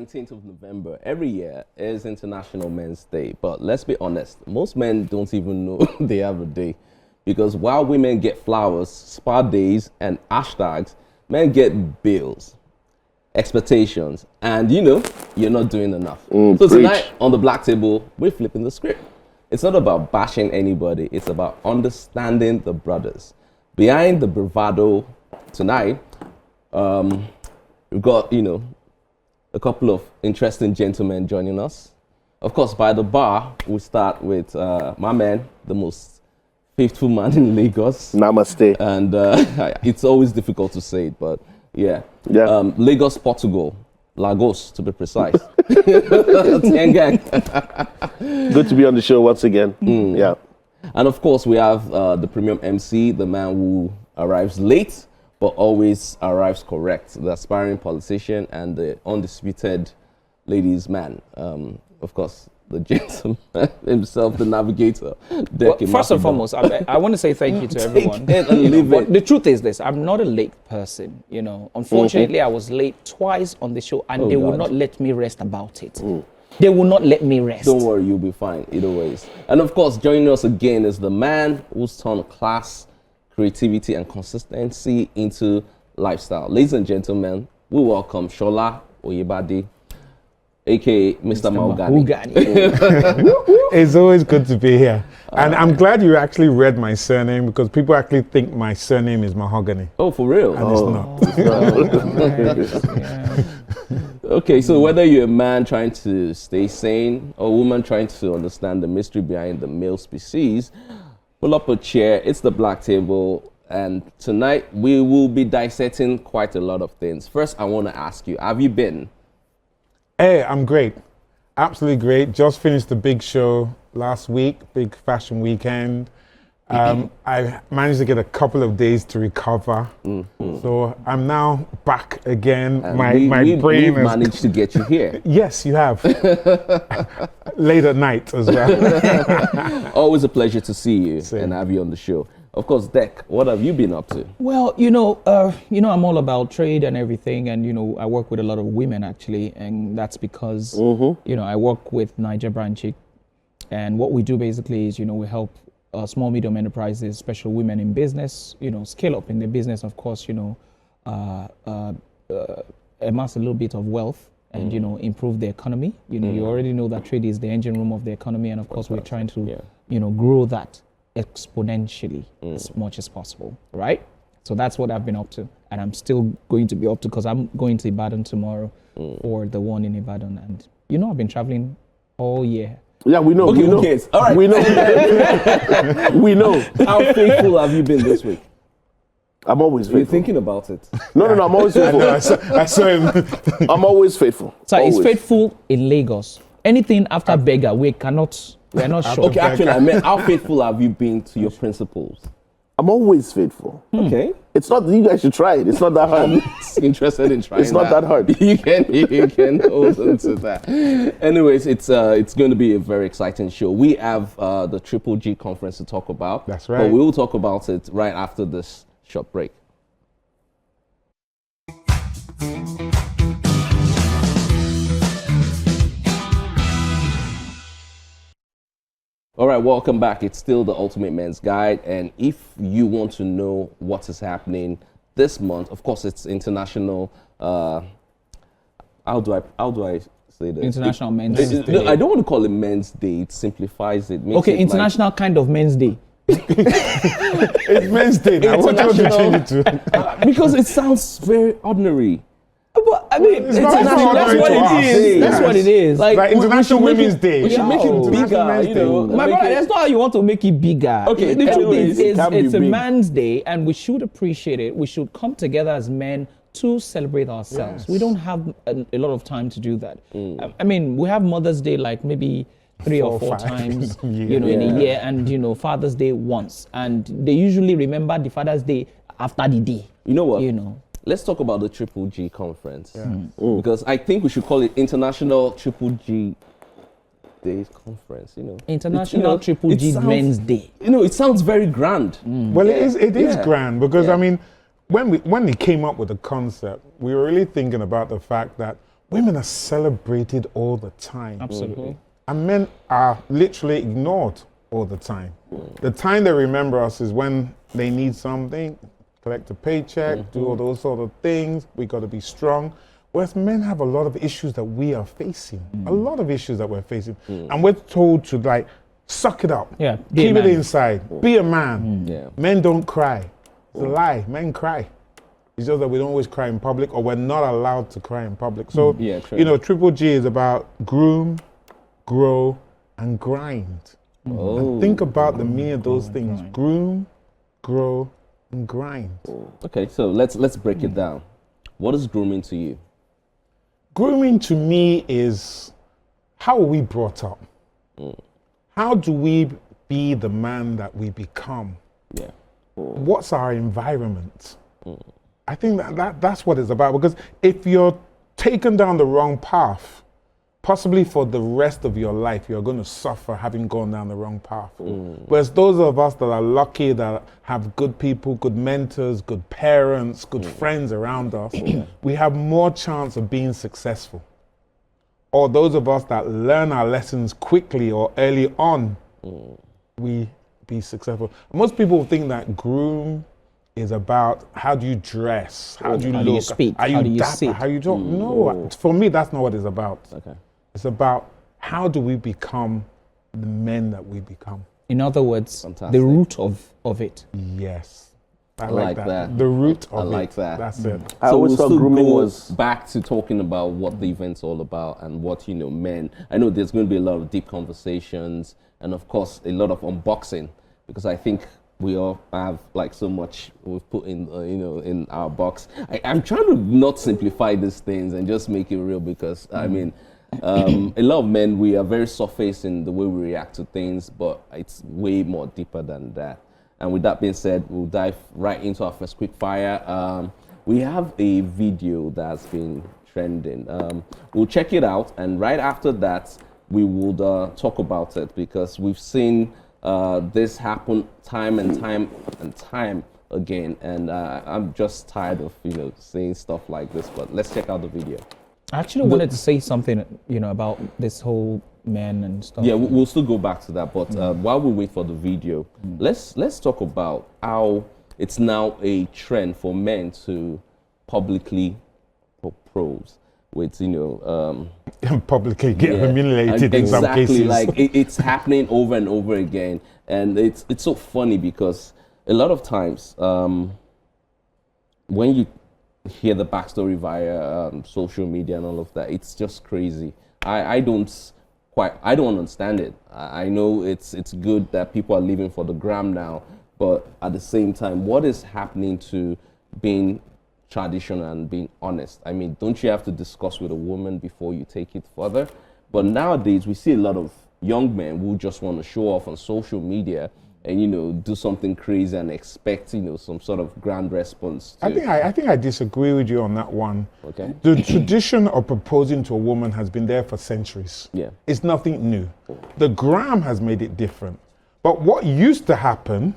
19th of November every year is International Men's Day. But let's be honest, most men don't even know they have a day. Because while women get flowers, spa days, and hashtags, men get bills, expectations, and you're not doing enough. So tonight on the Black Table, we're flipping the script. It's not about bashing anybody, it's about understanding the brothers. Behind the bravado tonight, we've got, a couple of interesting gentlemen joining us. Of course, by the bar, we start with my man, the most faithful man in Lagos. Namaste. And it's always difficult to say it, but yeah. Lagos, Portugal. Lagos, to be precise. Gang. Good to be on the show once again. Yeah. And of course, we have the premium MC, the man who arrives late, but always arrives correct, the aspiring politician and the undisputed ladies' man. Of course, the gentleman himself, the navigator. Well, first and foremost, I want to say thank you to everyone. But the truth is this, I'm not a late person, Unfortunately, I was late twice on the show and they would not let me rest about it. They will not let me rest. Don't worry, you'll be fine either ways. And of course, joining us again is the man who's turned class, creativity, and consistency into lifestyle. Ladies and gentlemen, we welcome Shola Oyebade, aka Mr. Mahogany. It's always good to be here. And I'm glad you actually read my surname because people actually think my surname is Mahogany. Oh, for real? And it's not. Okay, so whether you're a man trying to stay sane or a woman trying to understand the mystery behind the male species, pull up a chair. It's the Black Table. And tonight we will be dissecting quite a lot of things. First, I want to ask you, have you been? Hey, I'm great. Absolutely great. Just finished the big show last week, big fashion weekend. I managed to get a couple of days to recover. So I'm now back again. And my we brain has managed to get you here. Yes, you have. Late at night as well. Always a pleasure to see you and have you on the show. Of course, Dek, what have you been up to? Well, I'm all about trade and everything, and I work with a lot of women actually, and that's because I work with Niger Branchik, and what we do basically is we help small medium enterprises, especially women in business, scale up in the business, of course, amass a little bit of wealth and improve the economy. You already know that trade is the engine room of the economy, and of course we're trying to grow that exponentially as much as possible, right? So that's what I've been up to, and I'm still going to be up to because I'm going to Ibadan tomorrow for the one in Ibadan, and I've been traveling all year. Yeah, we know. Okay, we know. Okay. All right. We know. We know. How faithful have you been this week? I'm always faithful. You're thinking about it. No, I'm always faithful. I saw him. I'm always faithful. So always. It's faithful in Lagos. Anything after beggar, we're not sure. Okay, actually, I meant how faithful have you been to your principles? I'm always faithful. Okay. It's not, you guys should try it. It's not that hard. I'm interested in trying It's not that hard. You can hold on to that. Anyways, it's going to be a very exciting show. We have the Triple G conference to talk about. That's right. But we will talk about it right after this short break. All right, welcome back. It's still the Ultimate Men's Guide, and if you want to know what is happening this month, of course, it's International. How do I say this? International Men's Day. No, I don't want to call it Men's Day. It simplifies it. Okay, International kind of Men's Day. It's Men's Day now. What do you want to change it to? Because it sounds very ordinary. But I mean, It's not that's what it is. That's what it is. Like International Women's Day. We should make it bigger, My brother, that's not how you want to make it bigger. Okay, the truth is, it's a big. man's day, and we should appreciate it. We should come together as men to celebrate ourselves. Yes. We don't have a lot of time to do that. I mean, we have Mother's Day like maybe 3 or 4 times, in a year, and Father's Day once, and they usually remember the Father's Day after the day. You know what? Let's talk about the Triple G conference. Because I think we should call it International Triple G Days Conference, International Triple G Men's Day. It sounds very grand. Well, it is grand because, I mean, when we came up with the concept, we were really thinking about the fact that women are celebrated all the time. Absolutely. And men are literally ignored all the time. The time they remember us is when they need something, collect a paycheck, do all those sort of things. We got to be strong. Whereas men have a lot of issues that we are facing. A lot of issues that we're facing. And we're told to like, suck it up. Yeah, be a Keep it man. inside. Be a man. Yeah. Men don't cry. It's a lie. Men cry. It's just that we don't always cry in public, or we're not allowed to cry in public. So, Yeah, true. you know, Triple G is about groom, grow, and grind. Oh. And think about the meaning of those things. Groom, grow, and grind. Okay, so let's break it down. What is grooming to you? Grooming to me is how are we brought up? How do we be the man that we become? Yeah. What's our environment? I think that's what it's about, because if you're taken down the wrong path, possibly for the rest of your life, you're going to suffer having gone down the wrong path. Whereas those of us that are lucky, that have good people, good mentors, good parents, good friends around us, we have more chance of being successful. Or those of us that learn our lessons quickly or early on, we be successful. Most people think that groom is about how do you dress, how do you How look, do you speak, are how you do you dapper, sit? how you talk. No, for me, that's not what it's about. Okay. It's about how do we become the men that we become. In other words, Fantastic. the root of it. Yes. I like like that. The root of I like it. that. That's it. I So always we'll thought still grooming go was back to talking about what the event's all about and what, you know, men. I know there's going to be a lot of deep conversations and, of course, a lot of unboxing, because I think we all have like so much we've put in, you know, in our box. I'm trying to not simplify these things and just make it real, because I mean, a lot of men, we are very surface in the way we react to things, but it's way more deeper than that. And with that being said, we'll dive right into our first quick fire. We have a video that's been trending. We'll check it out, and right after that, we would talk about it, because we've seen this happen time and time again, and I'm just tired of, you know, seeing stuff like this. But let's check out the video. I actually wanted to say something, you know, about this whole men and stuff. Yeah, we'll still go back to that, but while we wait for the video, let's talk about how it's now a trend for men to publicly propose with, you know, Publicly get yeah, humiliated in some exactly, cases. like it's happening over and over again, and it's so funny, because a lot of times when you hear the backstory via social media and all of that, it's just crazy. I don't understand it. I know it's good that people are living for the gram now, but at the same time, what is happening to being traditional and being honest? I mean, don't you have to discuss with a woman before you take it further? But nowadays, we see a lot of young men who just want to show off on social media and, you know, do something crazy and expect, you know, some sort of grand response to I think I disagree with you on that one. Okay. The tradition of proposing to a woman has been there for centuries. Yeah. It's nothing new. The gram has made it different. But what used to happen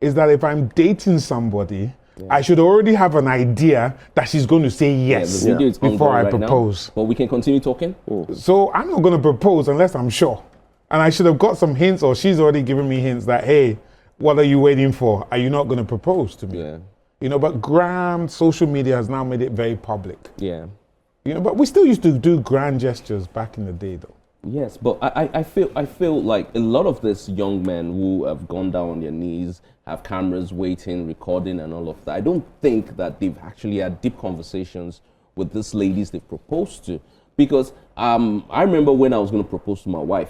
is that if I'm dating somebody, I should already have an idea that she's going to say yes the video is before ongoing I right now, propose. but we can continue talking. So I'm not going to propose unless I'm sure. And I should have got some hints, or she's already given me hints that, hey, what are you waiting for? Are you not going to propose to me? Yeah. You know, but social media has now made it very public. Yeah. You know, but we still used to do grand gestures back in the day, though. Yes, but I feel like a lot of these young men who have gone down on their knees, have cameras waiting, recording and all of that, I don't think that they've actually had deep conversations with these ladies they've proposed to. Because I remember when I was going to propose to my wife,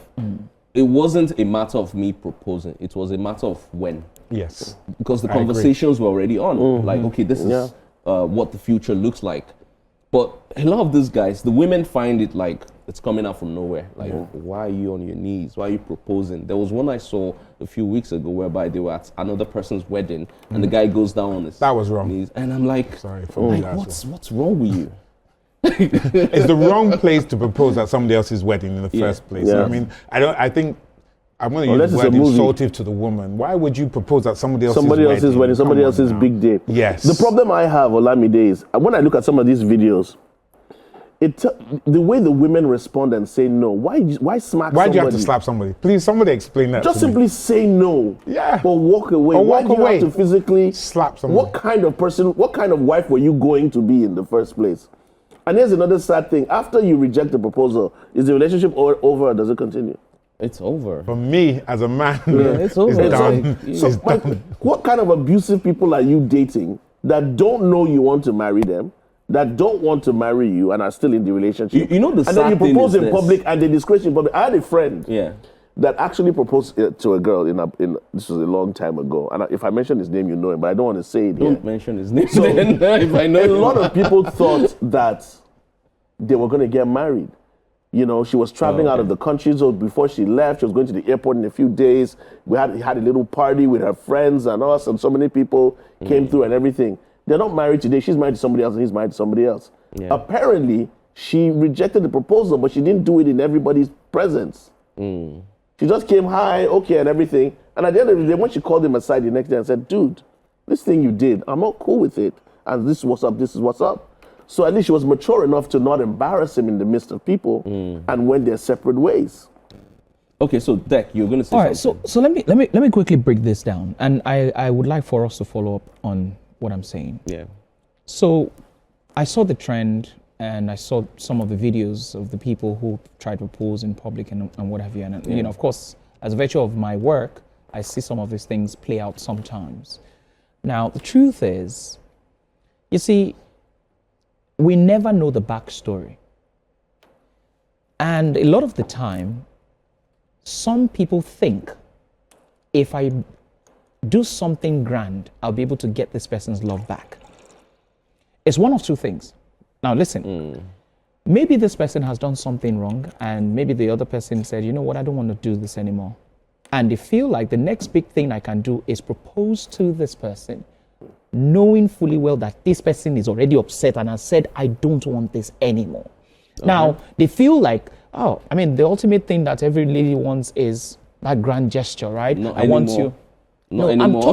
it wasn't a matter of me proposing, it was a matter of when. Yes. Because the I agree. conversations were already on. Like, okay, this is what the future looks like. But a lot of these guys, the women find it like it's coming out from nowhere. Like, why are you on your knees? Why are you proposing? There was one I saw a few weeks ago whereby they were at another person's wedding and the guy goes down on his That was wrong. knees. And I'm like, Sorry for me. what's wrong with you? It's the wrong place to propose at somebody else's wedding in the first place. Yeah. I mean, I think I'm going to Unless use it's the a word movie. insultive to the woman. Why would you propose at somebody else's somebody wedding? else's wedding, somebody Come on else's now. big day. Yes. The problem I have, Olamide, is when I look at some of these videos, the way the women respond and say no, why smack Why somebody? do you have to slap somebody? Please, somebody explain that. Just to me. simply say no. Yeah. Or walk away. Or Why walk do you away. have to physically Slap somebody. What kind of person, what kind of wife were you going to be in the first place? And here's another sad thing. After you reject the proposal, is the relationship over or does it continue? It's over. For me, as a man, it's over. it's done. It's So, It's like, done. what kind of abusive people are you dating that don't know you want to marry them, that don't want to marry you and are still in the relationship? You know the and then sad you thing propose is in this. public and they disgrace you in public. I had a friend Yeah. that actually proposed to a girl this was a long time ago. And if I mention his name, you know him, but I don't want to say it. Don't here. mention his name. So, then, if I know a him. lot of people thought that they were going to get married. You know, she was traveling out of the country, so before she left, she was going to the airport in a few days. We had a little party with her friends and us, and so many people came through and everything. They're not married today. She's married to somebody else, and he's married to somebody else. Yeah. Apparently, she rejected the proposal, but she didn't do it in everybody's presence. She just came high, okay, and everything. And at the end of the day, when she called him aside the next day and said, dude, this thing you did, I'm not cool with it. And this is what's up, this is what's up. So at least she was mature enough to not embarrass him in the midst of people and went their separate ways. Okay, so Dek, you're going to say All right, something. so let me quickly break this down, and I would like for us to follow up on what I'm saying. Yeah. So I saw the trend, and I saw some of the videos of the people who tried to propose in public and what have you. And you know, of course, as a virtue of my work, I see some of these things play out sometimes. Now, the truth is, you see, we never know the backstory. And a lot of the time, some people think if I do something grand, I'll be able to get this person's love back. It's one of two things. Now listen, maybe this person has done something wrong, and maybe the other person said, you know what, I don't want to do this anymore. And they feel like the next big thing I can do is propose to this person, knowing fully well that this person is already upset and has said, I don't want this anymore. Now, they feel like, oh, I mean, the ultimate thing that every lady wants is that grand gesture, right? Not I want anymore. you. Not No, anymore.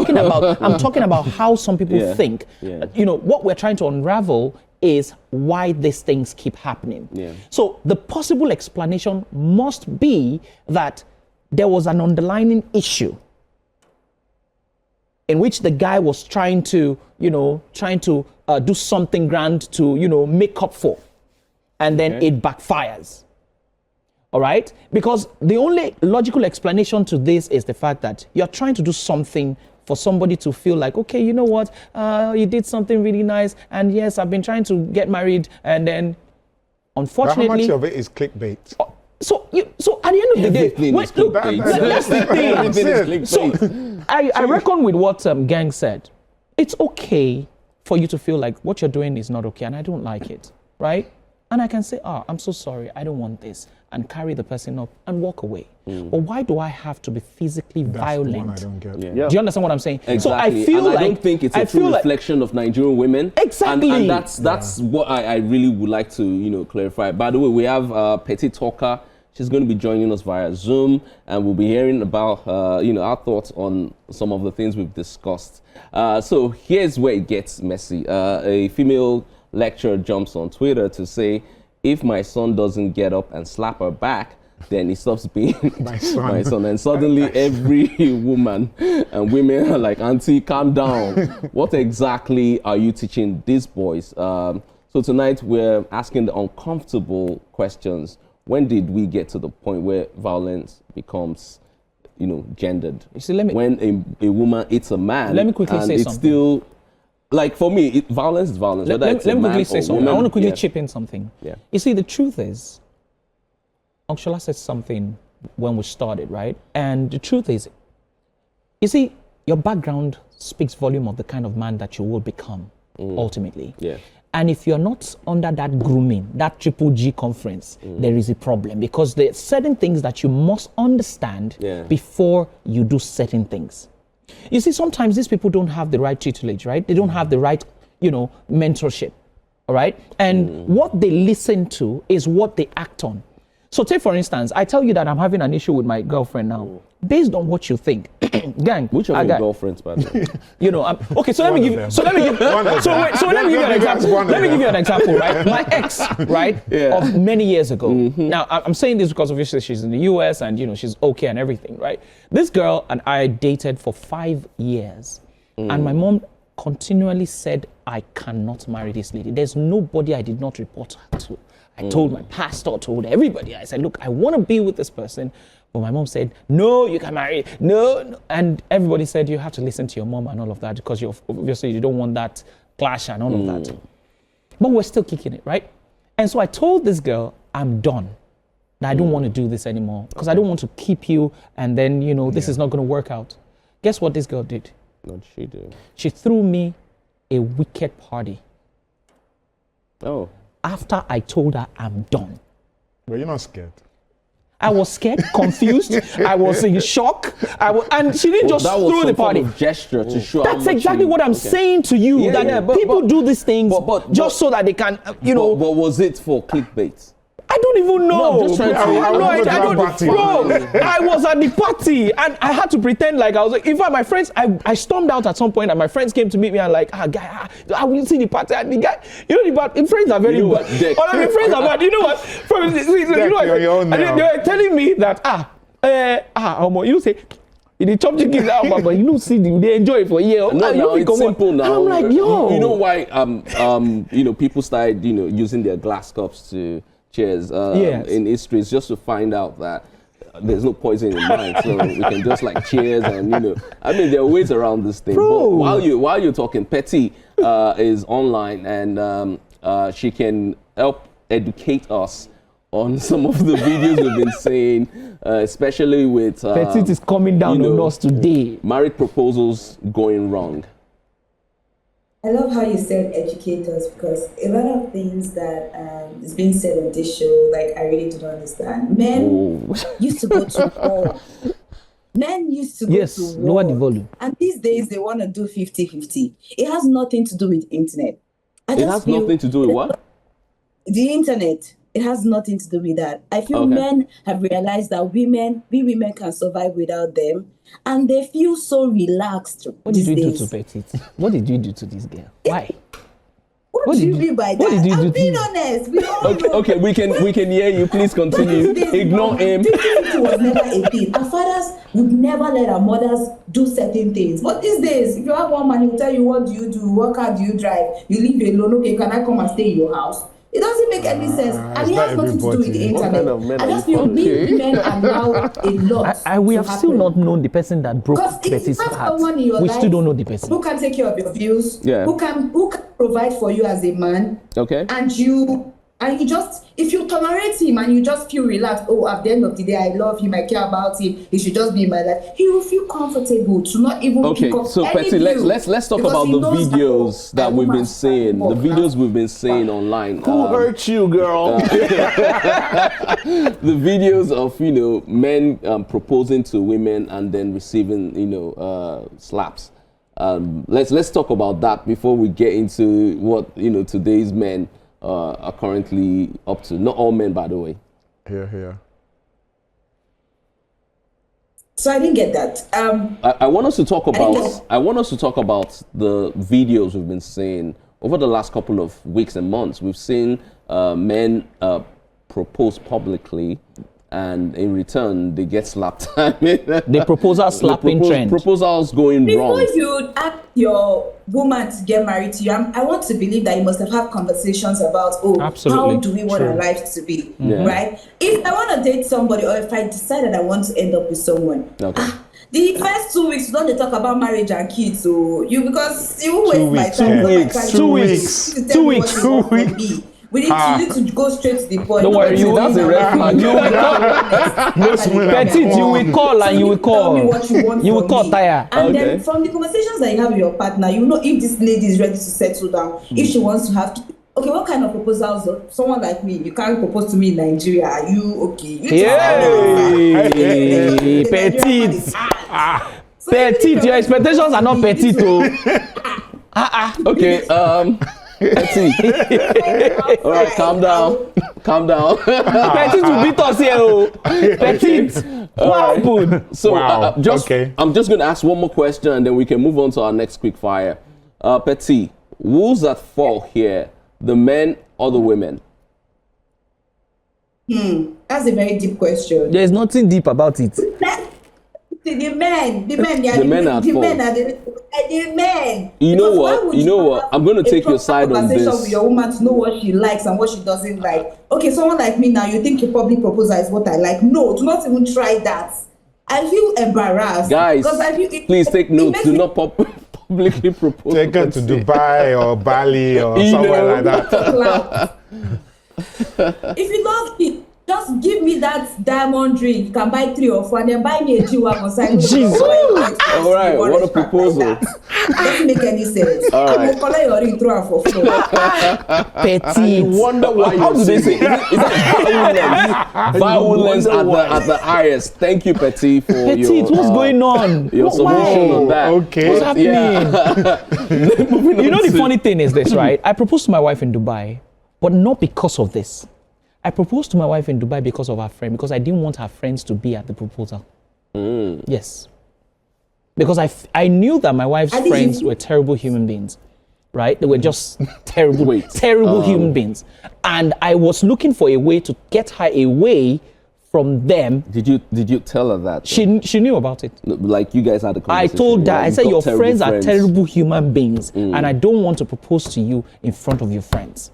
I'm talking about how some people Yeah, think. yeah. You know, what we're trying to unravel is why these things keep happening. Yeah. So the possible explanation must be that there was an underlying issue in which the guy was trying to do something grand to, make up for. And then Okay. it backfires. All right? Because the only logical explanation to this is the fact that you're trying to do something for somebody to feel like, okay, you know what? You did something really nice. And yes, I've been trying to get married. And then, But unfortunately. how much of it is clickbait? So at the end of the day, Everything is look, clickbait. that's the thing. Everything is clickbait. So I reckon with what Gang said. It's okay for you to feel like what you're doing is not okay and I don't like it, right? And I can say, I'm so sorry, I don't want this, and carry the person up and walk away. But why do I have to be physically That's the violent? one I don't get. Yeah. Do you understand what I'm saying? Exactly. So I feel and like I don't think it's a I true feel like- reflection of Nigerian women. Exactly. And that's what I really would like to clarify. By the way, we have Petty Talker. She's going to be joining us via Zoom, and we'll be hearing about our thoughts on some of the things we've discussed. So here's where it gets messy. A female lecturer jumps on Twitter to say, if my son doesn't get up and slap her back, then he stops being My son. And suddenly every woman and women are like, auntie, calm down. What exactly are you teaching these boys? So tonight we're asking the uncomfortable questions. When did we get to the point where violence becomes, gendered? You see, when a woman hits a man, Let me quickly and say it's something. still, like for me, violence is violence. Let whether me it's a quickly man say or something. I woman. want to quickly Yeah. chip in something. Yeah. You see, the truth is, Angshola said something when we started, right? And the truth is, you see, your background speaks volume of the kind of man that you will become, ultimately. Yeah. And if you're not under that grooming, that triple G conference, there is a problem, because there are certain things that you must understand before you do certain things. You see, sometimes these people don't have the right tutelage, right? They don't have the right, mentorship, all right? And what they listen to is what they act on. So take for instance, I tell you that I'm having an issue with my girlfriend now. Based on what you think, gang. Which of your girlfriends, by the way? You know, okay. So let me give. So let me give. So let me give you an example. Let me give you an example, right? My ex, right, of many years ago. Now I'm saying this because obviously she's in the US and you know she's okay and everything, right? This girl and I dated for 5 years, and my mom continually said I cannot marry this lady. There's nobody I did not report her to. I told my pastor, told everybody. I said, look, I want to be with this person. But my mom said, no, you can marry. No. And everybody said, you have to listen to your mom and all of that because obviously you don't want that clash and all of that. But we're still kicking it, right? And so I told this girl, I'm done. That I don't want to do this anymore because I don't want to keep you and then, you know, this is not going to work out. Guess what this girl did? What did she do? She threw me a wicked party. Oh. After I told her I'm done. But you're not scared. I was scared, confused. I was in shock. And she didn't just throw the party. That was some gesture to show. That's exactly what I'm saying to you. But people do these things just so that they can, you know. But was it for clickbait? I don't even know. No, I'm just trying to. I was at the party and I had to pretend like I was like, in fact, my friends, I stormed out at some point and my friends came to meet me and like, guy, I will see the party. And the guy, you know, the friends are very bad. My friends are bad. You know what? They were telling me that, you say, they chop chicken out, but you know, see, they enjoy it for a year. No, it's simple now. I'm like, yo. You know why, you know, people started, you know, using their glass cups to cheers in history. It's just to find out that there's no poison in mine, so we can just like cheers and you know. I mean, there are ways around this thing. Bro. But while you're talking, Petty is online and she can help educate us on some of the videos we've been seeing, especially with Petty is coming down on us today. Marriage proposals going wrong. I love how you said educators because a lot of things that is being said on this show, like I really do not understand. Men used to go to war. Men used to go to war. Lower the volume. And these days they want to do 50-50. It has nothing to do with internet. It has nothing to do with what? The internet. It has nothing to do with that. I feel men have realized that we women can survive without them. And they feel so relaxed. What did you do to Petite? What did you do to this girl? Why? What do you mean by that? I'm being honest. We all know. Okay, we can hear you. Please continue. Ignore him. 50-50 was never a thing. Our fathers would never let our mothers do certain things. But these days, if you have one man, he'll tell you what do you do, what car do you drive, you live alone, okay, can I come and stay in your house? It doesn't make any sense. And it has nothing to do with the internet. I just feel big men are now a lot. We have still not known the person that broke Betty's heart. We still don't know the person. Who can take care of your bills? Yeah. Who can provide for you as a man? Okay. And you just, if you tolerate him and you just feel relaxed, at the end of the day, I love him, I care about him, he should just be in my life. He will feel comfortable to not even pick up so any Petty, bill let's talk about the videos that we've been seeing. The videos we've been seeing online. Who hurt you, girl? The videos of men proposing to women and then receiving slaps. Let's talk about that before we get into what today's men are currently up to. Not all men, by the way. Here. So I didn't get that. I want us to talk about. I want us to talk about the videos we've been seeing over the last couple of weeks and months. We've seen men propose publicly, and in return they get slapped. The proposal slapping trend. Proposals going wrong. Before you ask your woman to get married to you, I want to believe that you must have had conversations about, how do we want our lives to be, right? If I want to date somebody, or if I decide that I want to end up with someone, the first 2 weeks, don't they talk about marriage and kids? So because you waste my time. 2 weeks. 2 weeks. 2 weeks. We need to go straight to the point. Don't worry, that's a red flag. Petite, you will call and you will call. Tell me what you want. You will call tire. And then from the conversations that you have with your partner, you know if this lady is ready to settle down, if she wants to have. Okay, what kind of proposals? Someone like me, you can't propose to me in Nigeria. Are you okay? Petite. Petite, your expectations are not petite. Okay, Petite. All right, calm down. calm down. Petite will beat us here. Oh. Petite. What happened? So Wow. I'm just going to ask one more question and then we can move on to our next quick fire. Petite, who's at fault here? The men or the women? That's a very deep question. There's nothing deep about it. The men, The men are at fault. The men. You know Because what? why would You know what? have I'm going to a take your proper side on conversation this. with your woman to know what she likes and what she doesn't like. Okay, someone like me now, you think your public proposal is what I like. No, do not even try that. I feel embarrassed. Guys, because please take notes. makes Do me- not publicly propose. Take her to Dubai or Bali or You somewhere know. like that. If you love me, just give me that diamond ring. You can buy 3 or 4 and then buy me a G-Wagon. Jesus. All right, what a proposal. Doesn't make any sense. All I right. will collect your ring, throw am for floor. Petite. Wonder why How do they say? saying Is that violence? Violence at the highest. Thank you, Petite, for Petite, what's going on? your submission on that. Okay. What's But, happening? Moving You on know the to- funny thing is this, right? I proposed to my wife in Dubai, but not because of this. I proposed to my wife in Dubai because of her friend, because I didn't want her friends to be at the proposal. Yes. Because I knew that my wife's I didn't- friends were terrible human beings, right? They were just terrible, Wait. terrible human beings. And I was looking for a way to get her away from them. Did you tell her that? She knew about it. Like you guys had a I conversation. told her, like, I you've said, got your terrible friends are terrible human beings, and I don't want to propose to you in front of your friends.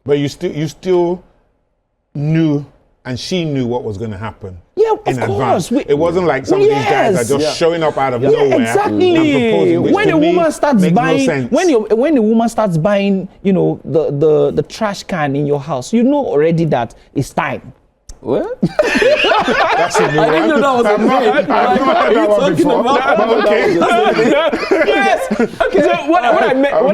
But you still knew, and she knew what was going to happen. Yeah, in of advance. course. It wasn't like some of these guys are just showing up out of nowhere. Exactly. And proposing, which When to a me woman starts makes no buying, sense. when a woman starts buying, you know, the trash can in your house, you know already that it's time. What? That's a new I didn't know that was a I've not thing. heard What are you that one talking before. about? But okay. Yes. Okay. So what I meant,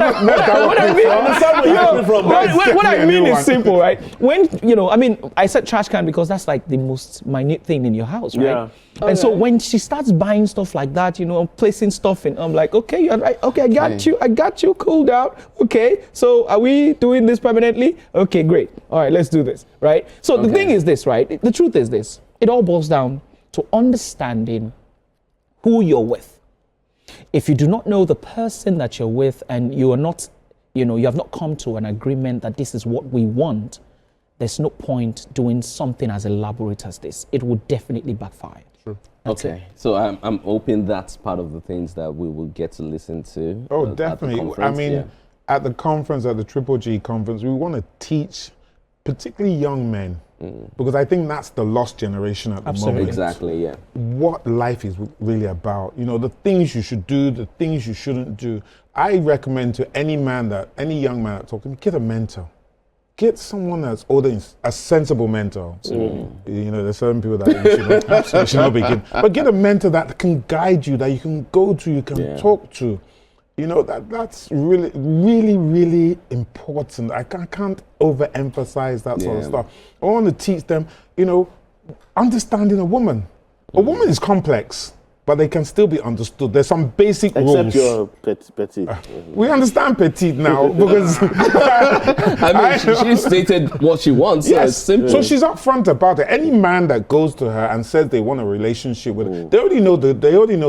what I mean is simple, right? When I mean, I said trash can because that's like the most minute thing in your house, right? Yeah. And so when she starts buying stuff like that, placing stuff in, I'm like, okay, you're right. Okay, I got you. Cool down. Okay, so are we doing this permanently? Okay, great. All right, let's do this, right? So the thing is this, right? The truth is this. It all boils down to understanding who you're with. If you do not know the person that you're with and you are not, you have not come to an agreement that this is what we want, there's no point doing something as elaborate as this. It would definitely backfire. That's Okay, so I'm hoping that's part of the things that we will get to listen to. Oh, at the definitely. I conference, mean, yeah. at the conference, at the Triple G conference, we want to teach particularly young men, because I think that's the lost generation at the moment. Exactly, yeah. What life is really about. The things you should do, the things you shouldn't do. I recommend to any young man that's talking, get a mentor. Get someone that's older, a sensible mentor. There's certain people that you should not be getting. But get a mentor that can guide you, that you can go to, you can talk to. That's really, really, really important. I can't overemphasize that sort of stuff. I want to teach them, understanding a woman. A woman is complex, but they can still be understood. There's some basic rules. Except you're petite. We understand petite now because I mean, she stated what she wants, so it's simple. So she's upfront about it. Any man that goes to her and says they want a relationship with her, they already know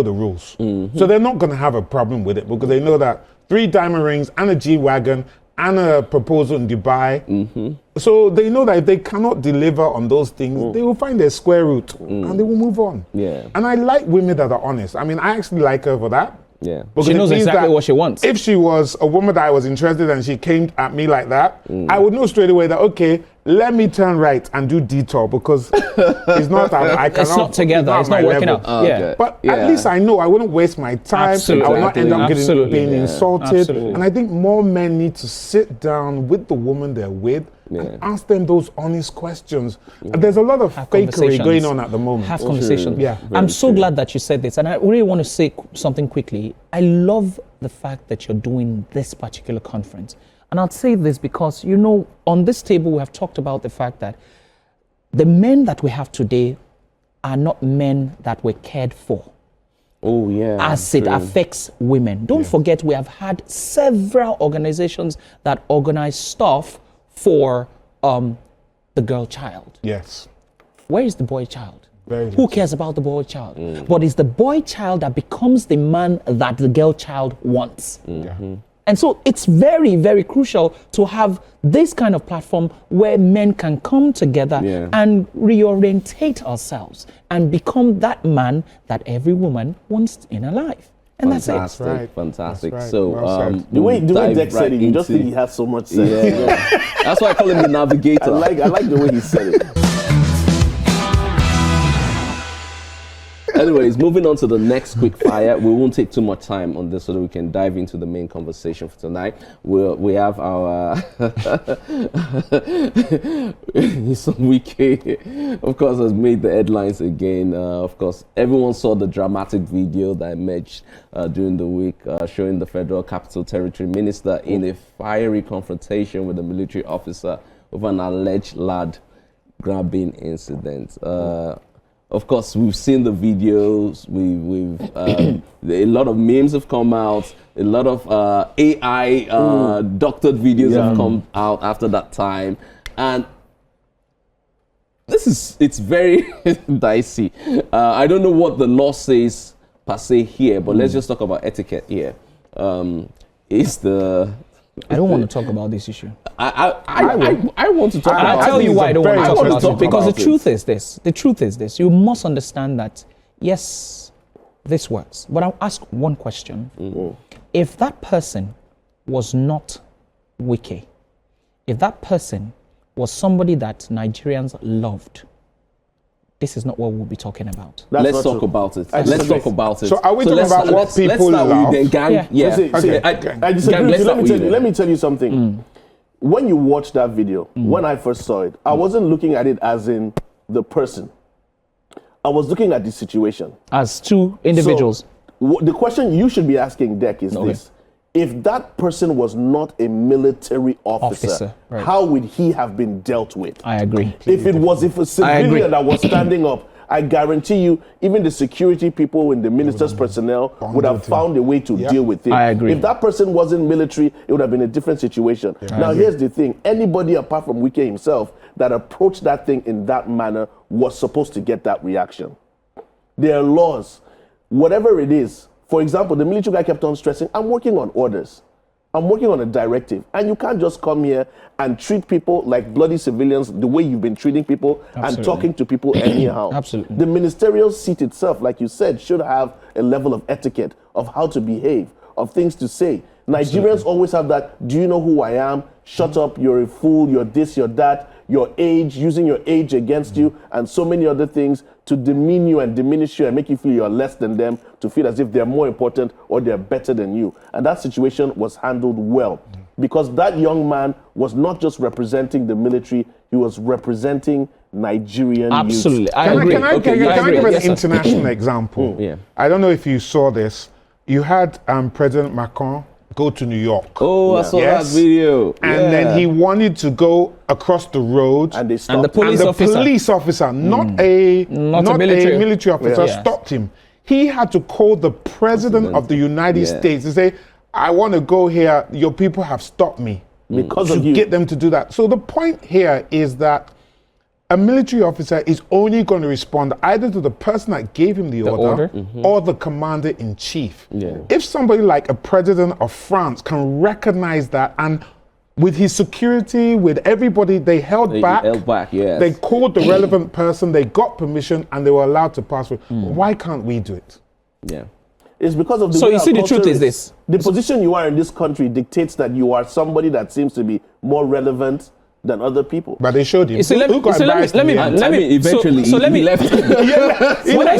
the rules. So they're not going to have a problem with it because they know that 3 diamond rings and a G-Wagon and a proposal in Dubai. So they know that if they cannot deliver on those things, they will find their square root and they will move on. Yeah. And I like women that are honest. I mean, I actually like her for that. Yeah. Because She it knows means exactly that what she wants. If she was a woman that I was interested and she came at me like that, I would know straight away that, okay, let me turn right and do detour because it's not, I cannot. It's not together. It's not my working level. out. Yeah. Okay. But at least I know I wouldn't waste my time. Absolutely. I would not end up Absolutely. being Yeah. insulted. Absolutely. And I think more men need to sit down with the woman they're with and ask them those honest questions. There's a lot of Have fakery conversations. going on at the moment. Have conversations. Yeah. I'm so glad that you said this, and I really want to say something quickly. I love the fact that you're doing this particular conference. And I'll say this because, on this table, we have talked about the fact that the men that we have today are not men that were cared for Oh, yeah. as it affects women. Don't forget, we have had several organizations that organize stuff for the the girl child. Yes. Where is the boy child? Very Who cares about the boy child? But it's the boy child that becomes the man that the girl child wants. And so it's very, very crucial to have this kind of platform where men can come together and reorientate ourselves and become that man that every woman wants in her life. And fantastic, that's it. Right. fantastic. That's right. So Well The way Dex said it, you just into- think he has so much sense. Yeah. That's why I call him the navigator. I like the way he said it. Anyways, moving on to the next quick fire. We won't take too much time on this so that we can dive into the main conversation for tonight. We have our some Wike, of course, has made the headlines again. Of course, everyone saw the dramatic video that emerged during the week showing the Federal Capital Territory Minister in a fiery confrontation with a military officer over an alleged lad grabbing incident. Of course, we've seen the videos. We've a lot of memes have come out. A lot of AI doctored videos have come out after that time, and it's very dicey. I don't know what the law says per se here, but let's just talk about etiquette here. I don't want to talk about this issue. I want to talk about it. I'll tell you why I don't want to I talk want to about talk it. Because about the truth is this. The truth is this. You must understand that, yes, this works. But I'll ask one question. If that person was not Wike, if that person was somebody that Nigerians loved, this is not what we'll be talking about. Let's talk about it. Let's talk about it. So are we talking about what people let's start love? with the gang. Yeah. I disagree with you. Let me tell you something. Mm. When you watch that video, when I first saw it, I wasn't looking at it as in the person. I was looking at the situation. As two individuals. So, the question you should be asking, Dek, is this. If that person was not a military officer, right. how would he have been dealt with? I agree. If a civilian that was standing up, I guarantee you, even the security people in the minister's personnel would have found a way to deal with it. I agree. If that person wasn't military, it would have been a different situation. Now, here's the thing. Anybody apart from Wike himself that approached that thing in that manner was supposed to get that reaction. There are laws. Whatever it is, for example, the military guy kept on stressing, I'm working on orders. I'm working on a directive. And you can't just come here and treat people like bloody civilians the way you've been treating people and talking to people anyhow. Absolutely. The ministerial seat itself, like you said, should have a level of etiquette of how to behave, of things to say. Nigerians always have that, do you know who I am? Shut up, you're a fool, you're this, you're that, your age, using your age against you, and so many other things to demean you and diminish you and make you feel you're less than them, to feel as if they're more important or they're better than you. And that situation was handled well because that young man was not just representing the military, he was representing Nigerian Absolutely. youth. I agree. Can I give an Yes, sir. international example? Yeah. I don't know if you saw this. You had President Macron go to New York. Oh, I saw that video. And then he wanted to go across the road. And they stopped. And the police officer. Police officer, not a military officer, Yeah. stopped him. He had to call the president of the United States and say, I want to go here. Your people have stopped me. Because to of you. get them to do that. So the point here is that a military officer is only going to respond either to the person that gave him the order or the commander in chief. Yeah. If somebody like a president of France can recognize that, and with his security, with everybody, they held back. Yes. They called the relevant person, they got permission, and they were allowed to pass through. Why can't we do it? Yeah. It's because of the So way you our see, the culture truth is this. The position you are in this country dictates that you are somebody that seems to be more relevant than other people. But they showed him. You see, let me Eventually, so let me he left. when I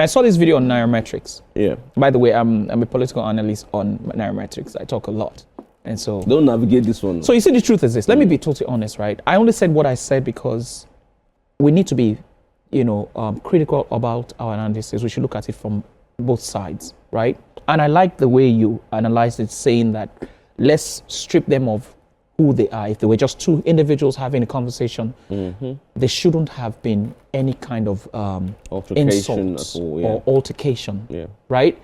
saw this video on nairametrics. Yeah. By the way, I'm a political analyst on nairametrics. I talk a lot, and so Don't navigate this one. So you see, the truth is this. Let me be totally honest, right? I only said what I said because we need to be, critical about our analysis. We should look at it from both sides, right? And I like the way you analyzed it, saying that let's strip them of who they are. If they were just two individuals having a conversation, there shouldn't have been any kind of Altercation insult at all, yeah. or altercation, Yeah. right?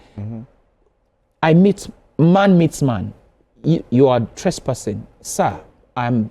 Man meets man. You are trespassing. Sir, I'm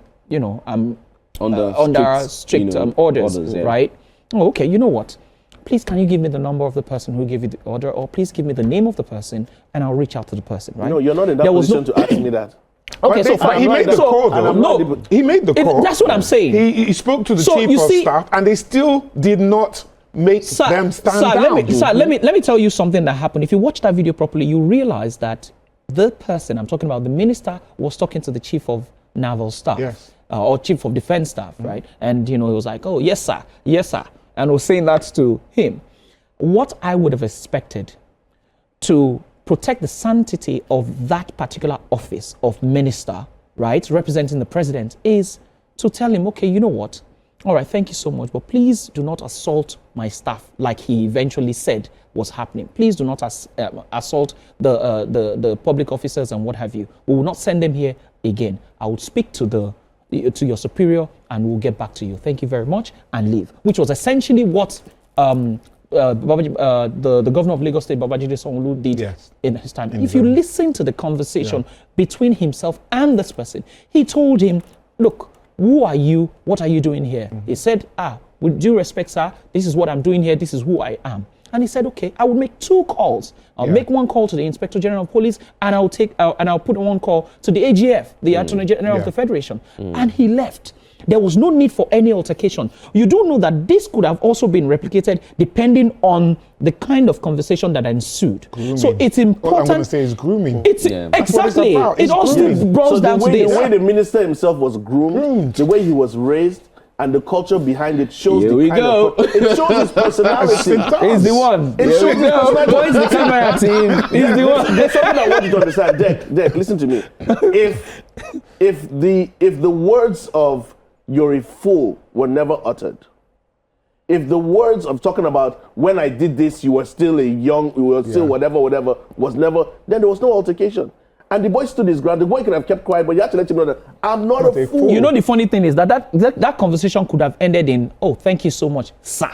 I'm Under strict orders, yeah. right? Oh, okay, you know what? Please, can you give me the number of the person who gave you the order, or please give me the name of the person, and I'll reach out to the person, right? No, you're not in that position to ask me that. Okay, so fine. He made the call, though. No, he made the call. That's what I'm saying. He spoke to the chief of staff, and they still did not make them stand down. Let me tell you something that happened. If you watch that video properly, you realize that the person I'm talking about, the minister, was talking to the chief of naval staff, or chief of defense staff, right? And he was like, "Oh, yes, sir, and was saying that to him. What I would have expected to protect the sanctity of that particular office of minister, right, representing the president, is to tell him, okay, you know what? All right, thank you so much, but please do not assault my staff like he eventually said was happening. Please do not assault the public officers and what have you. We will not send them here again. I will speak to your superior and we'll get back to you. Thank you very much, and leave. Which was essentially what the governor of Lagos State, Babajide Sanwo-Olu, did in his time. If you listen to the conversation between himself and this person, he told him, look, who are you? What are you doing here? He said, with due respect, sir, this is what I'm doing here. This is who I am. And he said, okay, I will make 2 calls. I'll make one call to the Inspector General of Police, and I'll put one call to the AGF, the Attorney General of the Federation. And he left. There was no need for any altercation. You do know that this could have also been replicated depending on the kind of conversation that ensued. Grooming. So it's important. All I'm going to say is grooming. Exactly. It also boils down to this. The way the minister himself was groomed, the way he was raised, and the culture behind it shows it shows his personality. He's the one. It shows his personality. Where's the camera team? He's the one. There's something I want you to understand. Dek, listen to me. If the words of "you're a fool" were never uttered, if the words of talking about when I did this, you were still whatever, was never, then there was no altercation. And the boy stood his ground. The boy could have kept quiet, but you have to let him know that I'm not a fool. You know, the funny thing is that conversation could have ended in, "Oh, thank you so much, sir."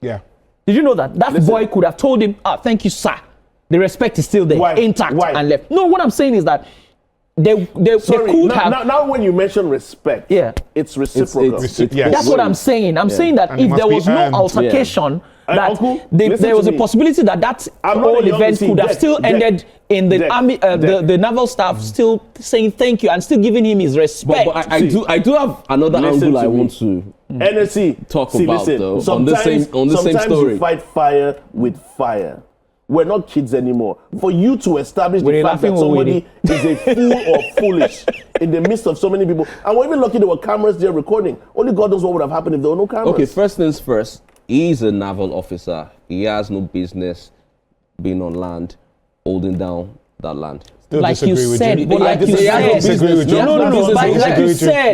Yeah. Did you know that boy could have told him, "Thank you, sir. The respect is still there, intact," and left. No, what I'm saying is that they could have. Now, when you mention respect, it's reciprocal. That's what I'm saying. I'm saying that if there was no altercation, there was a possibility that whole event could have still ended in the army, the naval staff still saying thank you and still giving him his respect. But I do have another angle I want to talk about though, on the same story. Sometimes you fight fire with fire. We're not kids anymore. For you to establish the fact that somebody is a fool or foolish in the midst of so many people, and we're even lucky there were cameras there recording. Only God knows what would have happened if there were no cameras. Okay, first things first. He's a naval officer. He has no business being on land, holding down that land. Like you said, but like you said,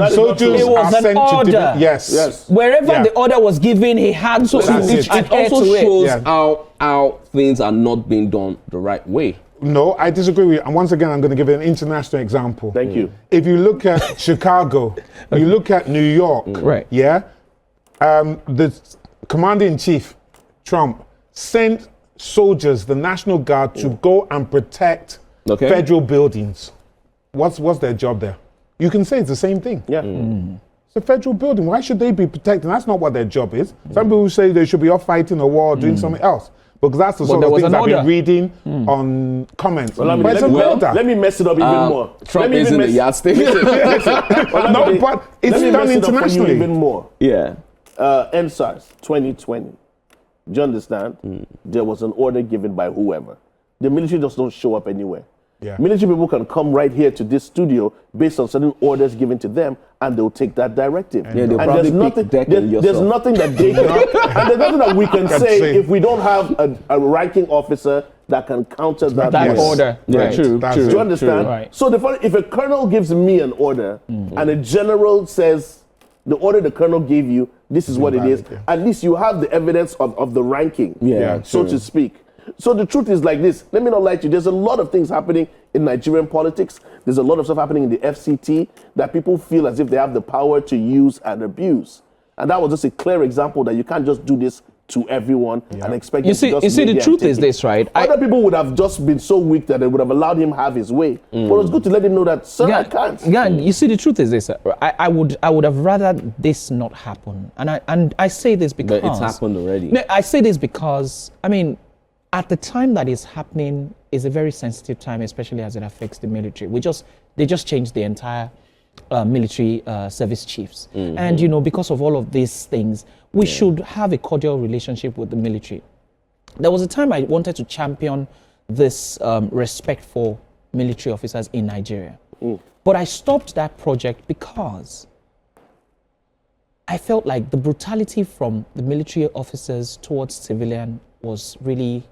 soldiers it was an order. Yes. Wherever the order was given, he had to it also shows how things are not being done the right way. No, I disagree with you. And once again, I'm going to give an international example. Thank you. If you look at Chicago, you look at New York, right? Yeah, the Commander-in-Chief, Trump, sent soldiers, the National Guard, to go and protect federal buildings. What's their job there? You can say it's the same thing. Yeah. It's a federal building. Why should they be protected? That's not what their job is. Some people say they should be off fighting a war or doing something else. Because that's the sort of things I've been reading on comments. Let me mess it up even more. Trump is in the yardstick. No, but it's done internationally. Even more. Yeah. NSARS 2020. Do you understand? There was an order given by whoever. The military just don't show up anywhere. Yeah. Military people can come right here to this studio based on certain orders given to them, and they'll take that directive. Yeah, they'll probably there's nothing that they can, and there's nothing that we can say if we don't have a ranking officer that can counter that order. Yeah, right. True. Do you understand? Right. So if a colonel gives me an order and a general says the order the colonel gave you, this is what it is, at least you have the evidence of the ranking, so to speak. So the truth is like this. Let me not lie to you. There's a lot of things happening in Nigerian politics. There's a lot of stuff happening in the FCT that people feel as if they have the power to use and abuse. And that was just a clear example that you can't just do this to everyone and expect You him see, to just you see, the maybe truth take is it. this, right? Other people would have just been so weak that they would have allowed him have his way. But it was good to let him know that, sir, I can't. Yeah, you see, the truth is this. I would have rather this not happen, and I say this because But it's happened already. No, I say this because I mean, at the time that it's happening is a very sensitive time, especially as it affects the military. They just changed the entire military service chiefs, and you know, because of all of these things, we should have a cordial relationship with the military. There was a time I wanted to champion this respect for military officers in Nigeria, but I stopped that project because I felt like the brutality from the military officers towards civilian was really,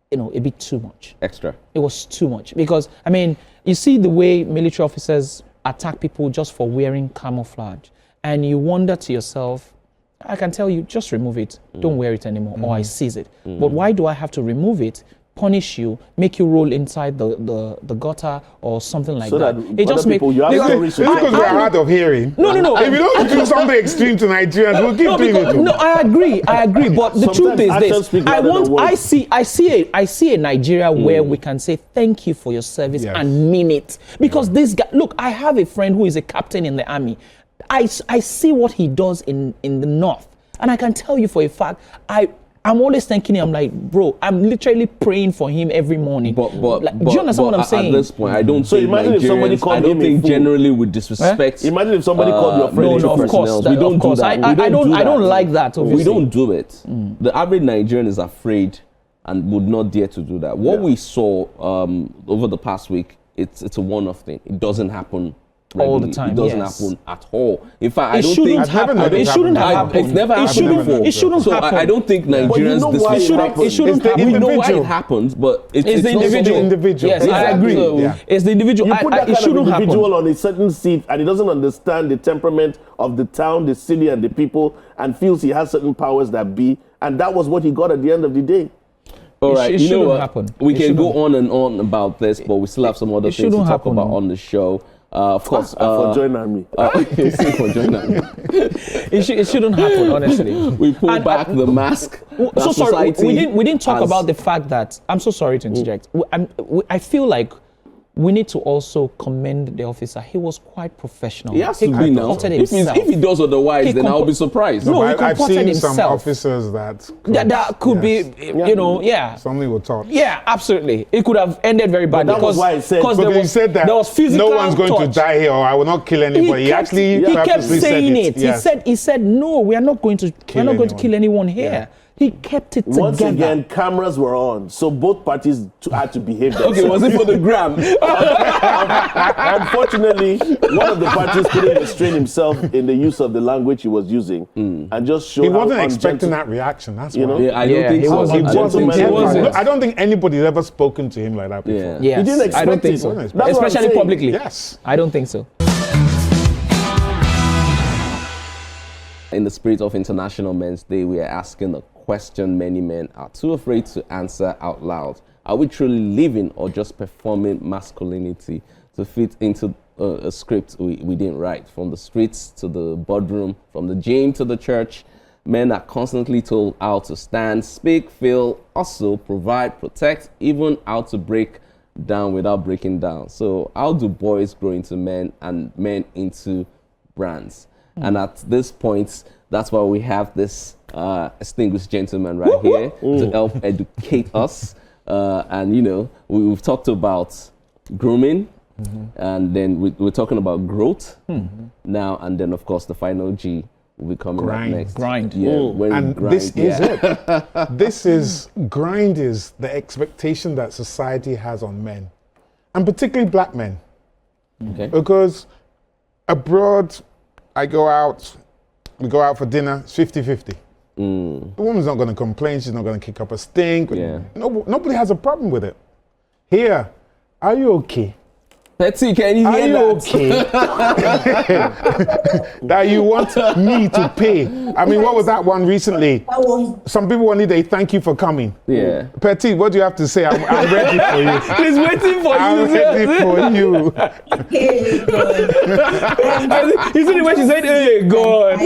you know, a bit too much. Extra. It was too much because, I mean, you see the way military officers attack people just for wearing camouflage, and you wonder to yourself, I can tell you, just remove it. Don't wear it anymore, or I seize it. But why do I have to remove it, punish you, make you roll inside the gutter or something like So that? that It just other makes people, you have stories to It's tell. because we're hard of hearing. No. If you don't do something extreme to Nigerians, we'll keep doing it. No, I agree. But the truth Sometimes is actions this: speak louder than words. I see a Nigeria where we can say thank you for your service Yes. and mean it. Because this guy, look, I have a friend who is a captain in the army. I see what he does in the north, and I can tell you for a fact, I'm always thanking him. I'm like, bro, I'm literally praying for him every morning. But do you understand what I'm saying? At this point, I don't So think imagine if somebody Nigerians, called I don't him a think fool. generally would disrespect. Imagine if somebody called your friend No, a of course, personnel. We don't of course. do that. I don't like that. We Obviously. don't do it. The average Nigerian is afraid and would not dare to do that. What we saw over the past week, it's a one-off thing. It doesn't happen all the regularly. time. It doesn't yes. happen at all. In fact, I It don't shouldn't think I've never happen. noticed It shouldn't happening. have happened. It's never happened shouldn't- before. it shouldn't so happen. I don't think But you Nigerians know why disrespect. it happens. It shouldn't It's the happen. We know why individual. it happens, but It's the not something- individual. individual. Yes, I Exactly. agree. So- Yeah. It's the individual. You put that it kind of shouldn't happen. individual on a certain seat and he doesn't understand the temperament of the town, the city, and the people, and feels he has certain powers that be, and that was what he got at the end of the day. All right, it you know shouldn't what? happen. We It can go shouldn't. on and on about this, but we still have some other It things to shouldn't talk happen. about on the show. Of course, For joining me. for joining us. It shouldn't happen, honestly. We pull back the mask. that So sorry, society we didn't talk has- about the fact that, I'm so sorry to interject. I feel like we need to also commend the officer. He was quite professional. He has to be now. comported If himself. he does otherwise, He then I'll compo- be surprised. No, he I've comported seen some himself. officers that That could yes. be, you know, yeah. Something will talk. Yeah, absolutely. It could have ended very bad that was because why I said- because But there he was, said that there was physical no one's going to touch. die here, or I will not kill anybody. He actually he kept purposely saying said it. Yes. He said no, we are not going to kill anyone here. Yeah. He kept it Once together. again, cameras were on, so both parties had to behave themselves. Okay, was it for the gram? Unfortunately, one of the parties couldn't restrain himself in the use of the language he was using, and just showed He how wasn't expecting ungentle- that reaction. That's You why. know? Yeah, I don't Yeah, think he so. wasn't. I don't think He so. wasn't. I don't think anybody's ever spoken to him like that before. Yeah. Yes, He didn't I expect don't think it. so. That's what I'm Especially saying. publicly. Yes. I don't think so. In the spirit of International Men's Day, we are asking a question many men are too afraid to answer out loud. Are we truly living or just performing masculinity to fit into a script we didn't write? From the streets to the boardroom, from the gym to the church, men are constantly told how to stand, speak, feel, hustle, provide, protect, even how to break down without breaking down. So how do boys grow into men and men into brands? And at this point, that's why we have this distinguished gentleman right here to help educate us. And, you know, we've talked about grooming, and then we're talking about growth now, and then, of course, the final G will be coming Grind. up next. Grind. Yeah, when we And grind, this is yeah. it. This is grind is the expectation that society has on men, and particularly black men. Okay. Because abroad, we go out for dinner, it's 50-50. The woman's not going to complain, she's not going to kick up a stink. Yeah. Nobody has a problem with it. Here, are you okay? Petty, can you Are hear you that? okay? That you want me to pay? I mean, what was that one recently? Some people wanted a thank you for coming. Yeah. Petty, what do you have to say? I'm ready for you. He's waiting for I'm you. ready for you. Hey, God. You see the way she said, hey, God.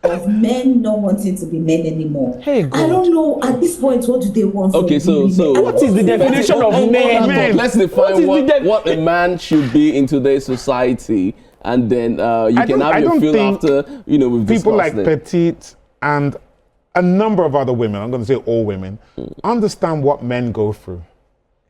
of men not wanting to be men anymore. Hey, God. I don't know at this point what do they want Okay, from women? so What is the definition of men? Let's define what a man should be in today's society, and then you can have your feel after we've people like it. Petite and a number of other women, I'm going to say all women, understand what men go through.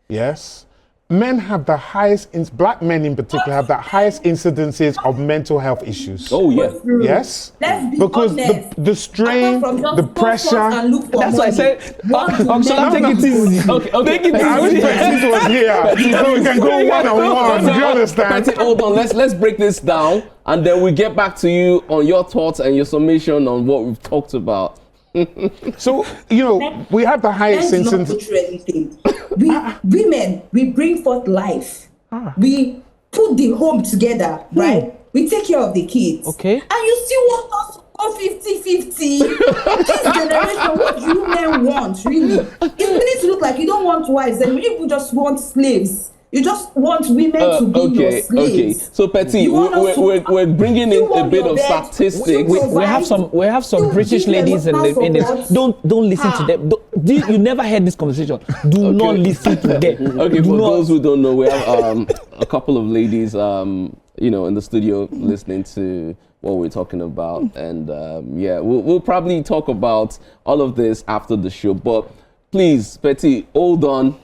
Yes? Men have the highest, black men in particular, have the highest incidences of mental health issues. Oh, yeah. Yes? Let's be because honest. the strain, the pressure. That's why I said, take it easy. Okay. Take it I wish easy. Petite was here, so we can go one-on-one. Do you understand? Petty, hold on, let's break this down, and then we get back to you on your thoughts and your summation on what we've talked about. So, we have the highest Let's not incidence. portray anything. Women, we bring forth life. We put the home together, right? We take care of the kids. Okay. And you still want us to go 50-50. This generation, what do you men want, really? It needs to look like you don't want wives, and you just want slaves. You just want women to be your slaves. Okay. So, Petty, we're bringing in a bit of statistics. We have some British ladies in this. Don't listen to them. You never heard this conversation. Do not listen to them. Okay, for those who don't know, we have a couple of ladies, in the studio listening to what we're talking about, and we'll probably talk about all of this after the show, but. Please, Petty, hold on.